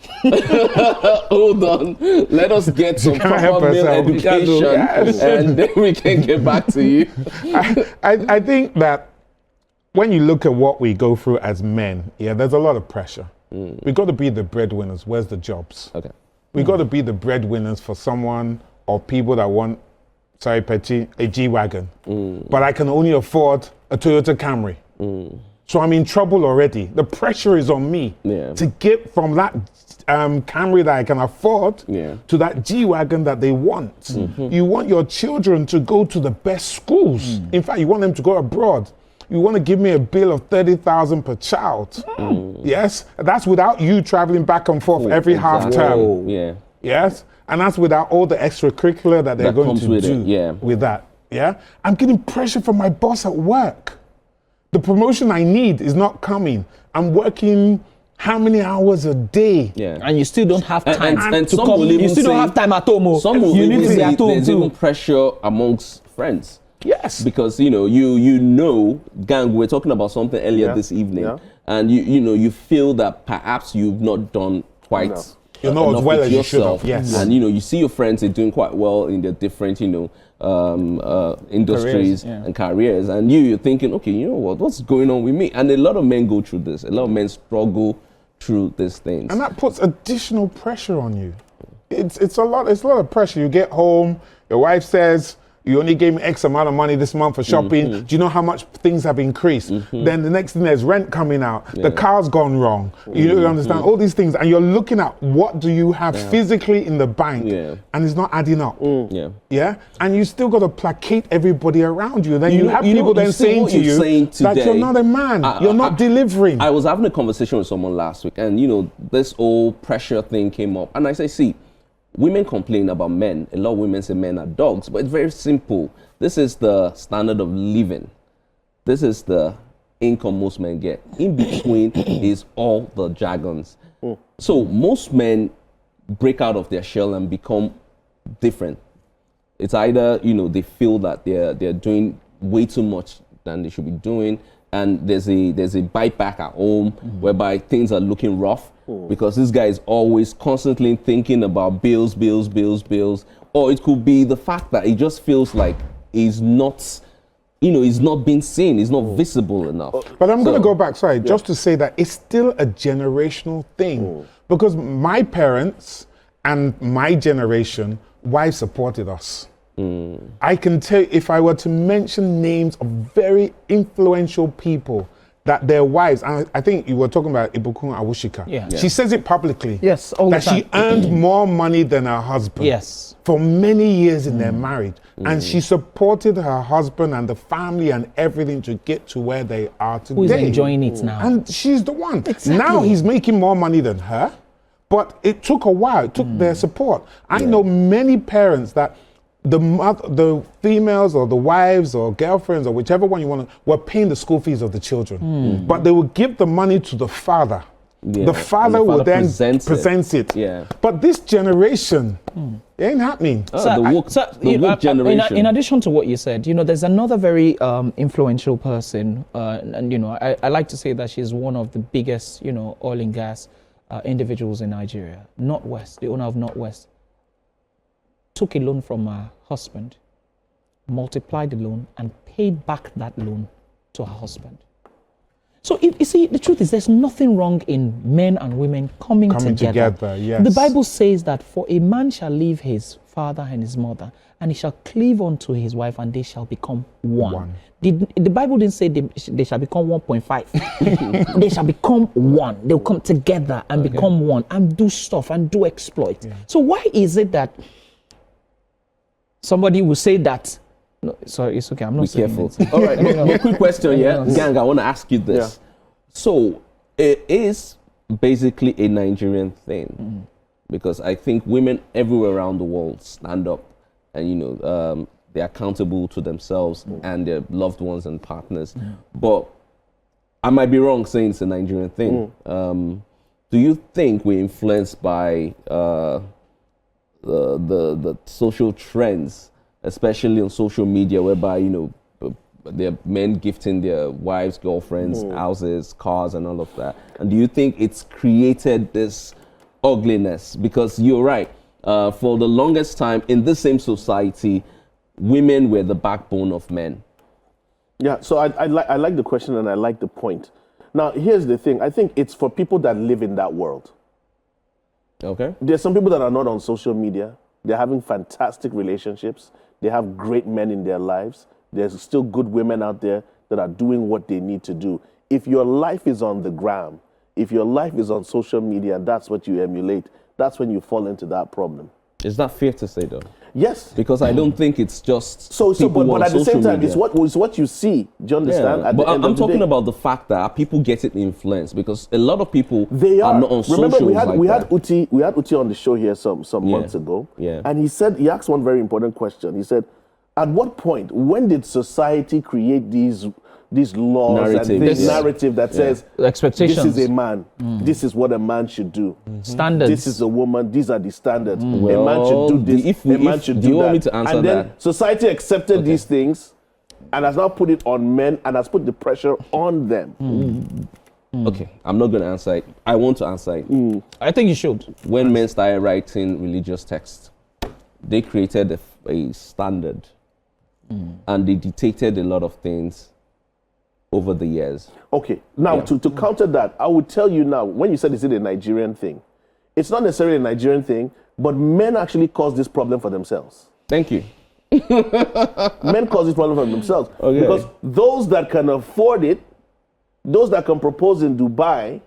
Hold on. Let us get some proper male education, and then we can get back to you. I think that when you look at what we go through as men, there's a lot of pressure. We've got to be the breadwinners. Where's the jobs? Okay. We've got to be the breadwinners for someone or people that want, sorry, Petty, a G-Wagon. But I can only afford a Toyota Camry. So I'm in trouble already. The pressure is on me to get from that Camry that I can afford to that G-Wagon that they want. You want your children to go to the best schools. In fact, you want them to go abroad. You want to give me a bill of 30,000 per child. Yes, that's without you traveling back and forth every half term. Yes, and that's without all the extracurricular that they're going to do with that. Yeah, I'm getting pressure from my boss at work. The promotion I need is not coming. I'm working how many hours a day? And you still don't have time and to come. You still don't have time at home. Some will you need to be at home there's too. even pressure amongst friends. Yes. Because gang, we're talking about something earlier this evening, and you feel that perhaps you've not done quite you're not as well as you should have. Yes. And you see your friends are doing quite well in their different industries and careers, and you're thinking, okay, you know what's going on with me? And a lot of men go through this. A lot of men struggle through these things, and that puts additional pressure on you. It's a lot of pressure. You get home, your wife says, you only gave me X amount of money this month for shopping. Do you know how much things have increased? Then the next thing, there's rent coming out. The car's gone wrong. You understand all these things, and you're looking at what do you have physically in the bank, and it's not adding up. And you still got to placate everybody around you. Then you have people then saying to you that you're not a man. You're not delivering. I was having a conversation with someone last week, and this whole pressure thing came up, and I say, see. Women complain about men. A lot of women say men are dogs, but it's very simple. This is the standard of living. This is the income most men get. In between is all the jargons. So most men break out of their shell and become different. It's either, they feel that they're doing way too much than they should be doing, and there's a bite back at home whereby things are looking rough. Because this guy is always constantly thinking about bills. Or it could be the fact that he just feels like he's not, he's not being seen, he's not visible enough. But I'm going to go back, just to say that it's still a generational thing. Because my parents and my generation, wives supported us. I can tell you, if I were to mention names of very influential people, that their wives, and I think you were talking about Ibukun Awushika. She says it publicly. Yes, all the time. That she earned more money than her husband. Yes. For many years in their marriage. And she supported her husband and the family and everything to get to where they are today. Who is enjoying it now? And she's the one. Exactly. Now he's making more money than her, but it took a while. It took their support. I know many parents that the females or the wives or girlfriends or whichever one you want to, were paying the school fees of the children. But they would give the money to the father. Yeah. The father will then present it. Yeah. But this generation, it ain't happening. The woke generation. In addition to what you said, there's another very influential person, and I like to say that she's one of the biggest, oil and gas individuals in Nigeria. Northwest, the owner of Northwest, took a loan from her husband, multiplied the loan, and paid back that loan to her husband. So you see, the truth is there's nothing wrong in men and women coming together. Yes. The Bible says that for a man shall leave his father and his mother, and he shall cleave unto his wife, and they shall become one. The Bible didn't say they shall become 1.5. They shall become one. They'll come together and become one and do stuff and do exploit. Yeah. So why is it that somebody will say that? No, sorry, it's okay. I'm not Be saying careful. it. All right, no, quick question, gang. I want to ask you this. Yeah. So it is basically a Nigerian thing, because I think women everywhere around the world stand up, and they're accountable to themselves and their loved ones and partners. But I might be wrong saying it's a Nigerian thing. Do you think we're influenced by the social trends, especially on social media, whereby there are men gifting their wives, girlfriends, houses, cars, and all of that? And do you think it's created this ugliness? Because you're right, for the longest time in this same society, women were the backbone of men. Yeah, so I like the question and I like the point. Now, here's the thing. I think it's for people that live in that world. Okay. There's some people that are not on social media. They're having fantastic relationships. They have great men in their lives. There's still good women out there that are doing what they need to do. If your life is on the gram, if your life is on social media, that's what you emulate, that's when you fall into that problem. Is that fair to say, though? Yes. Because I don't think it's just but at the same time, it's what you see. Do you understand? Yeah. But I'm talking about the fact that people get it influenced, because a lot of people are not on Remember, socials we had Uti on the show here some months ago, and he asked one very important question. He said, at what point, when did society create these laws and this narrative that says expectations? This is a man. This is what a man should do. Standards. This is a woman. These are the standards. A man should do this. A man should do that. Want me to answer and then society accepted these things and has now put it on men and has put the pressure on them. Okay, I'm not going to answer it. I want to answer it. I think you should. When men started writing religious texts, they created a standard, and they dictated a lot of things over the years. Okay, now to counter that, I would tell you now, when you said is it a Nigerian thing, it's not necessarily a Nigerian thing, but men actually cause this problem for themselves. Thank you. Men cause this problem for themselves. Okay. Because those that can afford it, those that can propose in Dubai,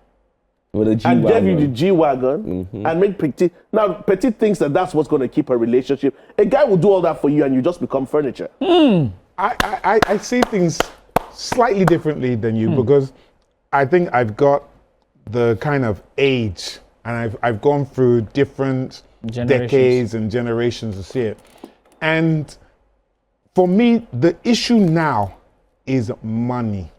and give you the G-Wagon and make Petit. Now, Petit thinks that that's what's going to keep a relationship. A guy will do all that for you and you just become furniture. I see things slightly differently than you, because I think I've got the kind of age, and I've gone through different decades and generations to see it. And for me, the issue now is money.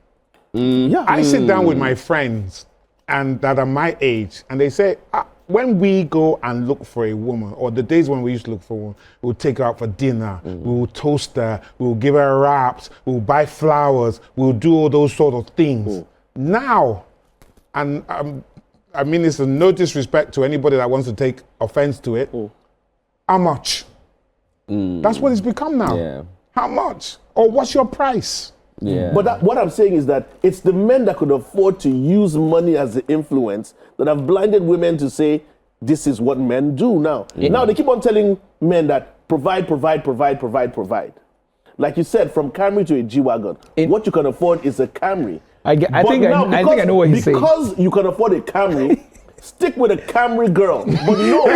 I sit down with my friends and that are my age, and they say, when we go and look for a woman, or the days when we used to look for a woman, we'll take her out for dinner, we'll toast her, we'll give her wraps, we'll buy flowers, we'll do all those sort of things. Now, and I mean, it's no disrespect to anybody that wants to take offense to it, how much? That's what it's become now. Yeah. How much? Or what's your price? Yeah. But what I'm saying is that it's the men that could afford to use money as the influence that have blinded women to say, this is what men do now. Now they keep on telling men that provide. Like you said, from Camry to a G-Wagon, what you can afford is a Camry. I think I know what he's saying. Because you can afford a Camry, stick with a Camry girl. But no,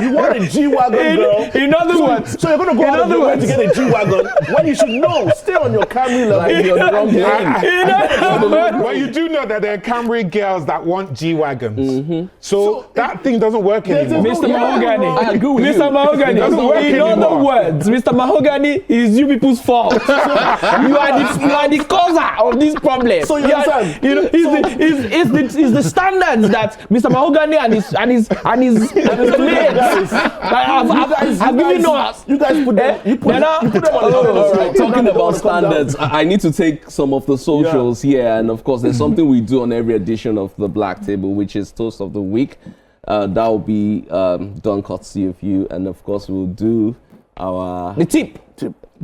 you want a G-Wagon girl. In other words, so you're going to go out of your way to get a G-Wagon when you should know, stay on your Camry level. Like you're wrong lane. Well, you do know that there are Camry girls that want G-Wagons. So that thing doesn't work anymore. Mr. Mahogany, I agree with Mr. you. Mahogany, doesn't work in other anymore. words, Mr. Mahogany is you people's fault. you are the causer of this problem. So you understand? You know, it's the standards that Mr. Mahogany and his mates have given us. You guys put them, you put them on the All right, talking about Come down. standards, I need to take some of the socials here, and of course, there's something we do on every edition of the Black Table, which is Toast of the Week. That will be done courtesy of you, and of course, we'll do our The tip.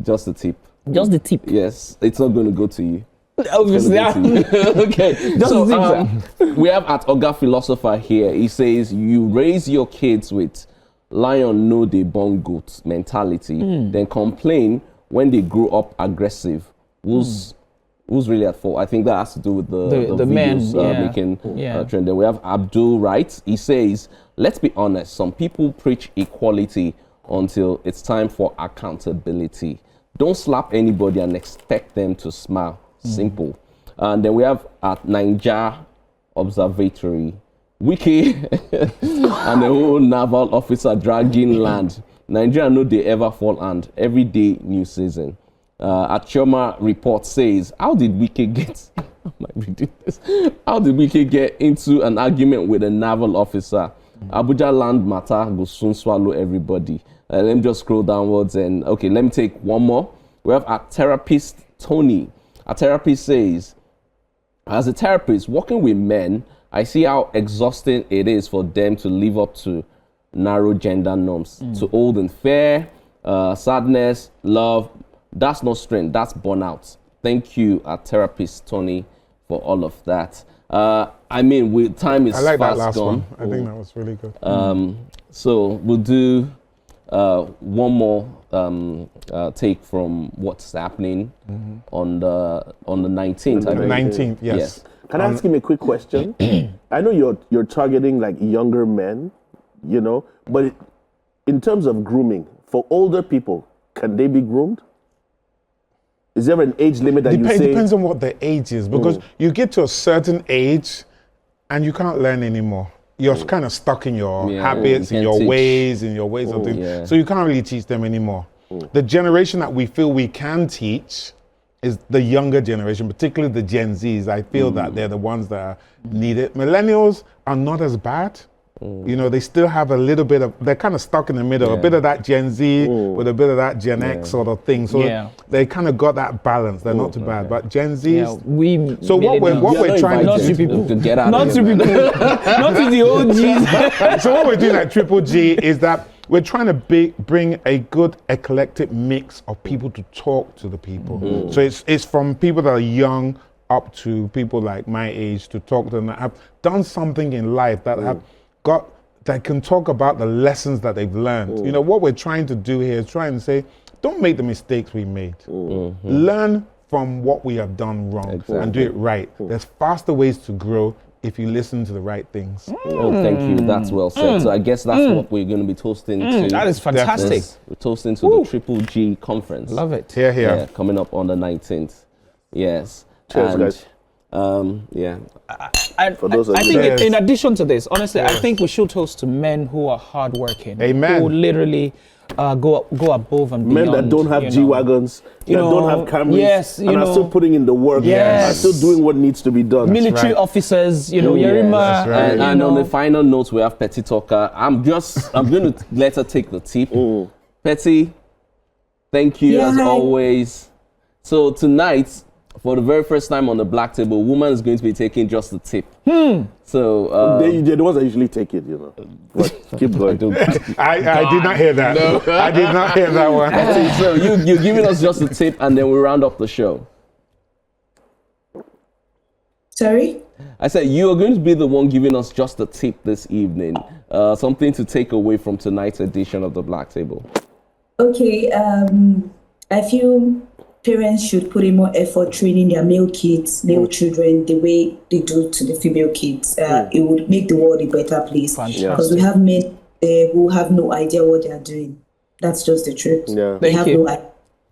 just the tip. Just the tip. Yes, it's not going to go to you. Obviously. Okay, Just so the tip, we have at Oga Philosopher here. He says you raise your kids with lion no dey born goat mentality, then complain when they grow up aggressive. Who's really at fault? I think that has to do with the men, videos making Yeah. trend. Then we have Abdul Wright. He says, let's be honest, some people preach equality until it's time for accountability. Don't slap anybody and expect them to smile. Simple. And then we have at Niger Observatory, Wiki and the whole naval officer dragging land. Nigeria know they ever fall and every day new season. At Choma report says, how did Wiki get How did Wiki get into an argument with a naval officer? Abuja land matter will soon swallow everybody. Let me just scroll downwards and okay, let me take one more. We have a therapist, Tony. A therapist says, as a therapist working with men, I see how exhausting it is for them to live up to narrow gender norms, to old and fair, sadness, love. That's not strength, that's burnout. Thank you, a therapist, Tony, for all of that. I mean, time is I like that fast last gone. one. I think that was really good. So we'll do one more take from what's happening on the 19th. I The believe. 19th, yes. Can I ask him a quick question? I know you're targeting like younger men, you know, but in terms of grooming, for older people, can they be groomed? Is there an age limit that you say? Depends on what the age is, because you get to a certain age and you can't learn anymore. You're kind of stuck in your habits, you in can't your teach. ways, in your ways of doing. Yeah. So you can't really teach them anymore. The generation that we feel we can teach is the younger generation, particularly the Gen Zs. I feel that they're the ones that are needed. Millennials are not as bad. You know, they still have a little bit of, they're kind of stuck in the middle, a bit of that Gen Z with a bit of that Gen X sort of thing. So they kind of got that balance. They're not too bad. But Gen Zs, so what we're trying Not to to do, people to get out. Not of to here, people, man. not to the OGs. so what we're doing at Triple G is that we're trying to bring a good eclectic mix of people to talk to the people. So it's from people that are young up to people like my age to talk to them that have done something in life that have that can talk about the lessons that they've learned. You know, what we're trying to do here is try and say, don't make the mistakes we made. Learn from what we have done wrong and do it right. There's faster ways to grow if you listen to the right things. Oh, thank you. That's well said. So I guess that's what we're going to be toasting to. That is fantastic. Yes, we're toasting to the Triple G conference. Love it. Here. Yeah, coming up on the 19th. Yes. Cheers, guys. Yeah. For those of I you think that- in addition to this, honestly, I think we should toast to men who are hardworking. Amen. Who literally go above and men beyond. that don't have you know. G-Wagons, that don't have Camrys, yes, and you are know. still putting in the work, Yes. are still doing what needs to be done. Military right. officers, you know, Yes, Yerima. that's right. And, you and on know. the final note, we have Petty Talker. I'm going to let her take the tip. Petty, thank you as hi. always. So tonight, for the very first time on the Black Table, woman is going to be taking just the tip. So They're the ones that usually take it, you know. But keep going. I did not hear that. I did not hear that one. so you're giving us just the tip, and then we round up the show. Sorry? I said you are going to be the one giving us just the tip this evening. Something to take away from tonight's edition of the Black Table. Okay, I feel parents should put in more effort training their male kids, male children, the way they do to the female kids. It would make the world a better place. Because we have men who have no idea what they are doing. That's just the truth. Yeah. They have no idea.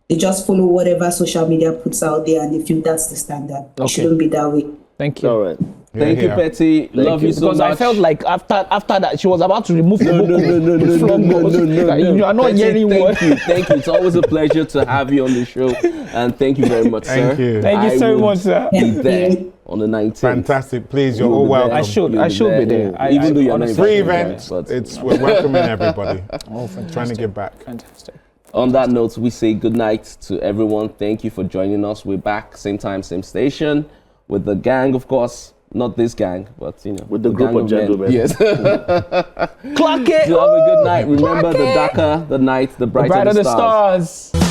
They just follow whatever social media puts out there, and they feel that's the standard. It shouldn't be that way. Thank you. All right. Thank you, Betty. Love you so Because much. I felt like after that, she was about to remove the book. No. You are not Betty, hearing what. Thank you. It's always a pleasure to have you on the show. And thank you very much, sir. Thank you. Thank you so will much, sir. Be there on the 19th. Fantastic. Please, you're You'll all be there. welcome. I should be there. Even though you're not Free invited, event. but We're welcoming everybody. Oh, fantastic. Trying to get back. Fantastic. on that note, we say good night to everyone. Thank you for joining us. We're back, same time, same station, with the gang, of course. Not this gang, but you know, with the group of gentlemen. Yes. Clock it. So have a good night. Remember, the darker the night, the brighter The brighter the stars. the stars.